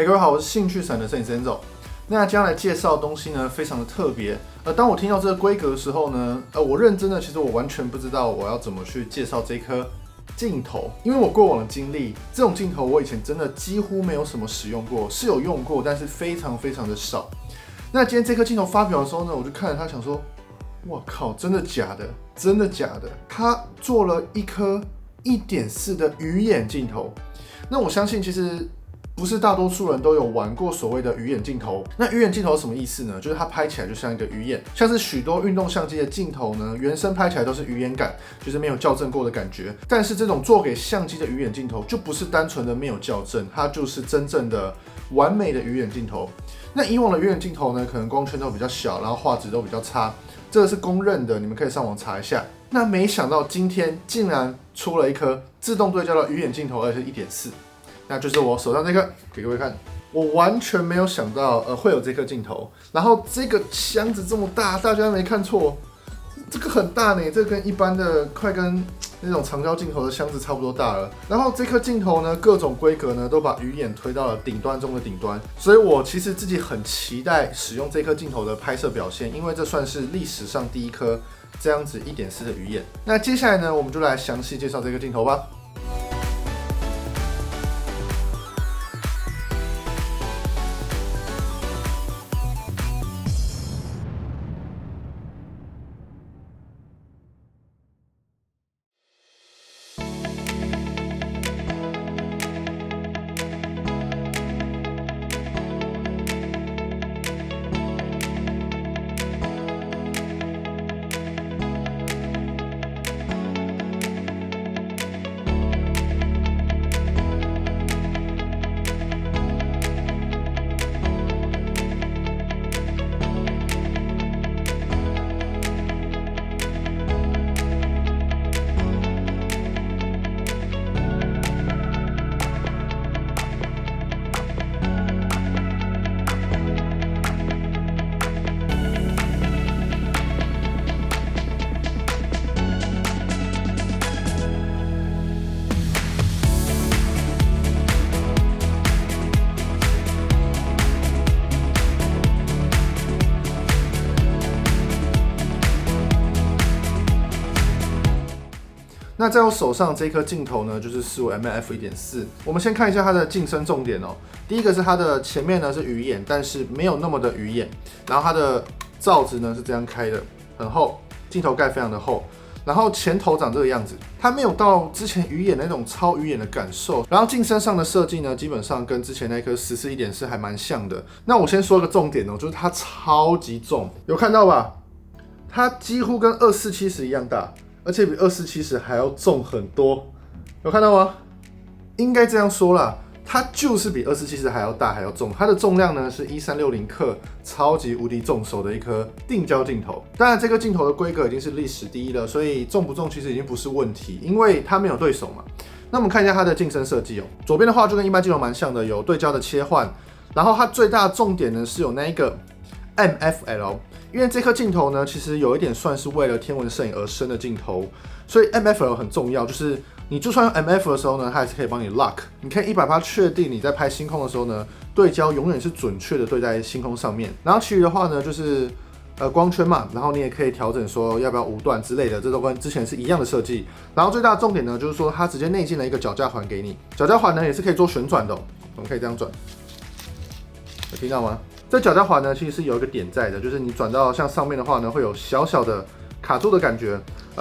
各位好，我是兴趣闪的摄影师 Enzo。那将来介绍的东西呢，非常的特别。当我听到这个规格的时候呢，我认真的，其实我完全不知道我要怎么去介绍这颗镜头，因为我过往的经历，这种镜头我以前真的几乎没有什么使用过，是有用过，但是非常非常的少。那今天这颗镜头发表的时候呢，我就看着它想说，哇靠，真的假的？真的假的？它做了一颗1.4的鱼眼镜头。那我相信其实不是大多数人都有玩过所谓的鱼眼镜头。那鱼眼镜头是什么意思呢？就是它拍起来就像一个鱼眼，像是许多运动相机的镜头呢，原生拍起来都是鱼眼感，就是没有校正过的感觉。但是这种做给相机的鱼眼镜头，就不是单纯的没有校正，它就是真正的完美的鱼眼镜头。那以往的鱼眼镜头呢，可能光圈都比较小，然后画质都比较差，这个是公认的，你们可以上网查一下。那没想到今天竟然出了一颗自动对焦的鱼眼镜头，而且是1.4。那就是我手上这个，给各位看，我完全没有想到会有这颗镜头。然后这个箱子这么大，大家没看错，这个很大呢，这个跟一般的快跟那种长焦镜头的箱子差不多大了。然后这颗镜头呢，各种规格呢都把鱼眼推到了顶端中的顶端，所以我其实自己很期待使用这颗镜头的拍摄表现，因为这算是历史上第一颗这样子1.4的鱼眼。那接下来呢，我们就来详细介绍这个镜头吧。那在我手上这颗镜头呢，就是15mm f1.4。我们先看一下它的镜身重点哦。第一个是它的前面呢是鱼眼，但是没有那么的鱼眼。然后它的罩子呢是这样开的，很厚，镜头盖非常的厚。然后前头长这个样子，它没有到之前鱼眼那种超鱼眼的感受。然后镜身上的设计呢，基本上跟之前那颗14 1.4还蛮像的。那我先说个重点哦，就是它超级重，有看到吧？它几乎跟2470一样大。而且比2470还要重很多，有看到吗？应该这样说啦，它就是比2470还要大还要重。它的重量呢是1360克，超级无敌重手的一颗定焦镜头。当然，这个镜头的规格已经是历史第一了，所以重不重其实已经不是问题，因为它没有对手嘛。那我们看一下它的镜身设计哦，左边的话就跟一般镜头蛮像的，有对焦的切换，然后它最大的重点呢是有那一个 MFL。因为这颗镜头呢，其实有一点算是为了天文摄影而生的镜头，所以 MFL 很重要。就是你就算用 MF 的时候呢，它还是可以帮你 lock， 你可以100%确定你在拍星空的时候呢，对焦永远是准确的对在星空上面。然后其余的话呢，就是光圈嘛，然后你也可以调整说要不要无段之类的，这都跟之前是一样的设计。然后最大的重点呢，就是说它直接内建了一个脚架环给你，脚架环呢也是可以做旋转的哦，我们可以这样转，有听到吗？这脚架环呢，其实是有一个点在的，就是你转到像上面的话呢，会有小小的卡住的感觉，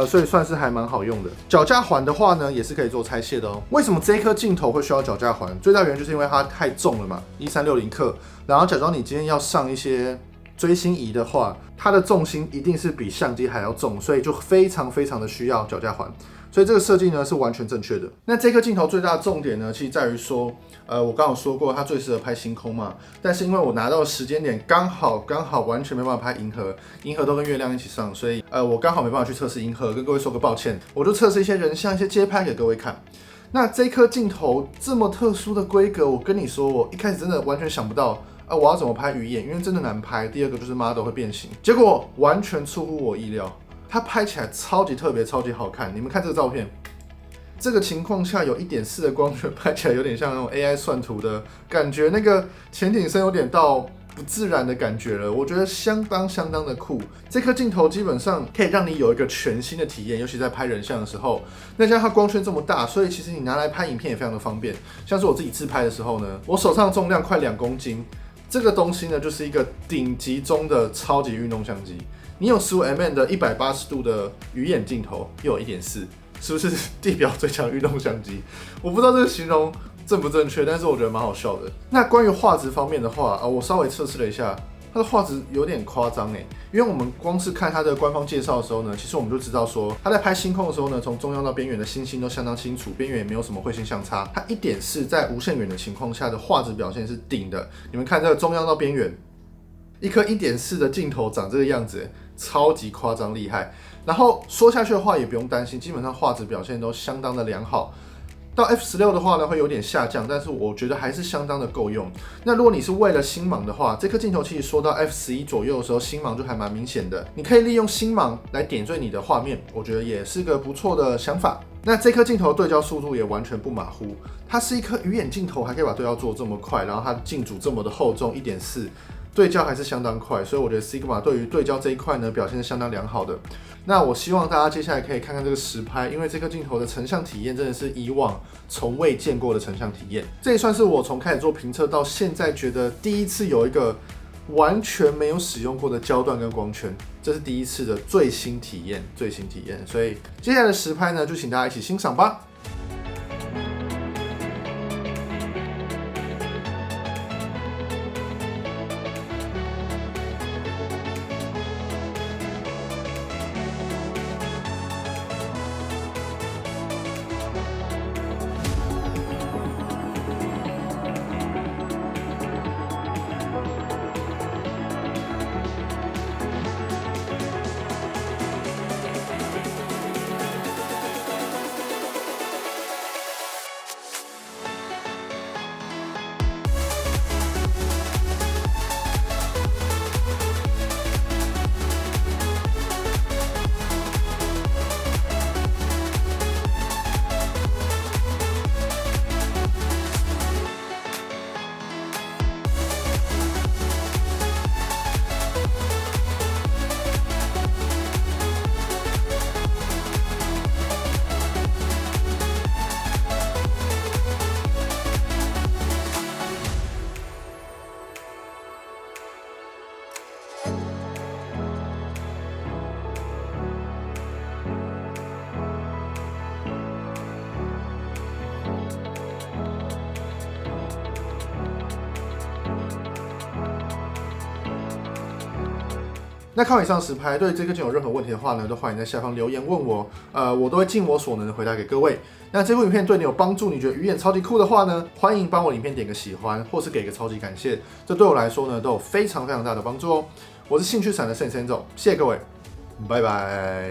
所以算是还蛮好用的。脚架环的话呢，也是可以做拆卸的哦。为什么这颗镜头会需要脚架环？最大原因就是因为它太重了嘛，1360克。然后假装你今天要上一些追星仪的话，它的重心一定是比相机还要重，所以就非常非常的需要脚架环。所以这个设计呢是完全正确的。那这颗镜头最大的重点呢，其实在于说，我刚刚说过它最适合拍星空嘛，但是因为我拿到的时间点刚好完全没办法拍银河，银河都跟月亮一起上，所以我刚好没办法去测试银河，跟各位说个抱歉，我就测试一些人像、一些街拍给各位看。那这颗镜头这么特殊的规格，我跟你说，我一开始真的完全想不到。我要怎么拍鱼眼？因为真的难拍。第二个就是 model 会变形，结果完全出乎我意料，它拍起来超级特别、超级好看。你们看这个照片，这个情况下有1.4的光圈，拍起来有点像那种 AI 算图的感觉，那个前景深有点到不自然的感觉了，我觉得相当的酷。这颗镜头基本上可以让你有一个全新的体验，尤其在拍人像的时候。那加上它光圈这么大，所以其实你拿来拍影片也非常的方便。像是我自己自拍的时候呢，我手上重量快2公斤，这个东西呢就是一个顶级中的超级运动相机。你有 15mm 的180度的鱼眼镜头，又有 1.4， 是不是地表最强运动相机？我不知道这个形容正不正确，但是我觉得蛮好笑的。那关于画质方面的话，我稍微测试了一下，它的画质有点夸张欸，因为我们光是看它的官方介绍的时候呢，其实我们就知道说，它在拍星空的时候呢，从中央到边缘的星星都相当清楚，边缘也没有什么彗星相差。它1.4在无限远的情况下的画质表现是顶的。你们看这个中央到边缘，一颗1.4的镜头长这个样子，超级夸张厉害。然后说下去的话也不用担心，基本上画质表现都相当的良好。到 F16 的话呢，会有点下降，但是我觉得还是相当的够用。那如果你是为了星芒的话，这颗镜头其实说到 F11 左右的时候，星芒就还蛮明显的。你可以利用星芒来点缀你的画面，我觉得也是个不错的想法。那这颗镜头对焦速度也完全不马虎，它是一颗鱼眼镜头，还可以把对焦做这么快，然后它镜组这么的厚重1.4。对焦还是相当快，所以我觉得 Sigma 对于对焦这一块呢表现是相当良好的。那我希望大家接下来可以看看这个实拍，因为这颗镜头的成像体验真的是以往从未见过的成像体验。这也算是我从开始做评测到现在觉得第一次有一个完全没有使用过的焦段跟光圈，这是第一次的最新体验。所以接下来的实拍呢，就请大家一起欣赏吧。那看完以上实拍，对这颗镜头有任何问题的话呢，都欢迎在下方留言问我，我都会尽我所能的回答给各位。那这部影片对你有帮助，你觉得鱼眼超级酷的话呢，欢迎帮我影片点个喜欢，或是给个超级感谢，这对我来说呢都有非常大的帮助哦。我是兴趣闪的圣先走，谢谢各位，拜拜。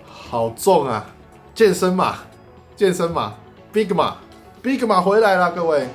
好重啊，健身码，Big 马回来了，各位。